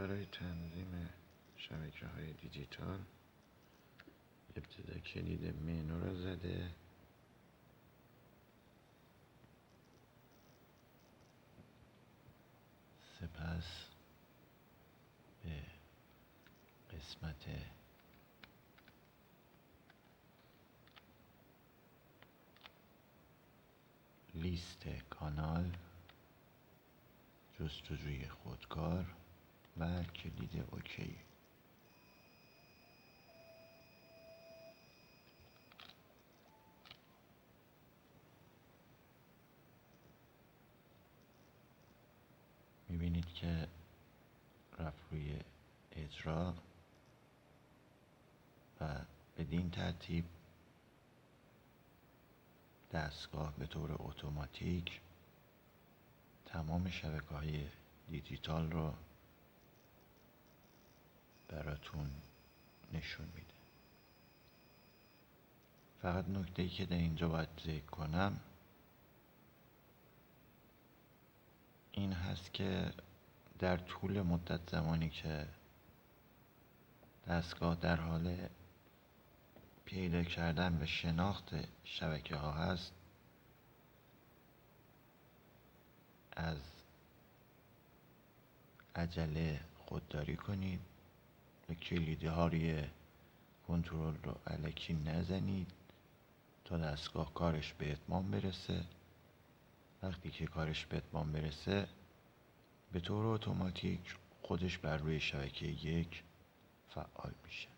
برای تنظیم شبکه‌های دیجیتال ابتدا کلید منو را زده، سپس به قسمت لیست کانال، جستجوی خودکار و کلید اوکی. میبینید که رفت روی اجرا و بدین ترتیب دستگاه به طور اتوماتیک تمام شبکه‌های دیجیتال رو براتون نشون میده. فقط نکته‌ای که در اینجا باید ذکر کنم این هست که در طول مدت زمانی که دستگاه در حال پیدا کردن و شناخت شبکه ها هست، از عجله خودداری کنید و کلیدها روی کنترل رو الکی نزنید تا دستگاه کارش به اتمام برسه. وقتی که کارش به اتمام برسه به طور اتوماتیک خودش بر روی شبکه 1 فعال میشه.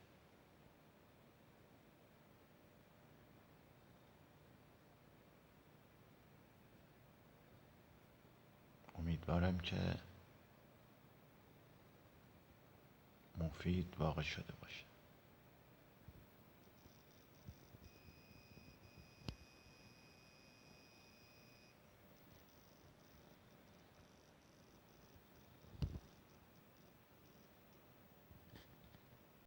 امیدوارم که مفید واقع شده باشه.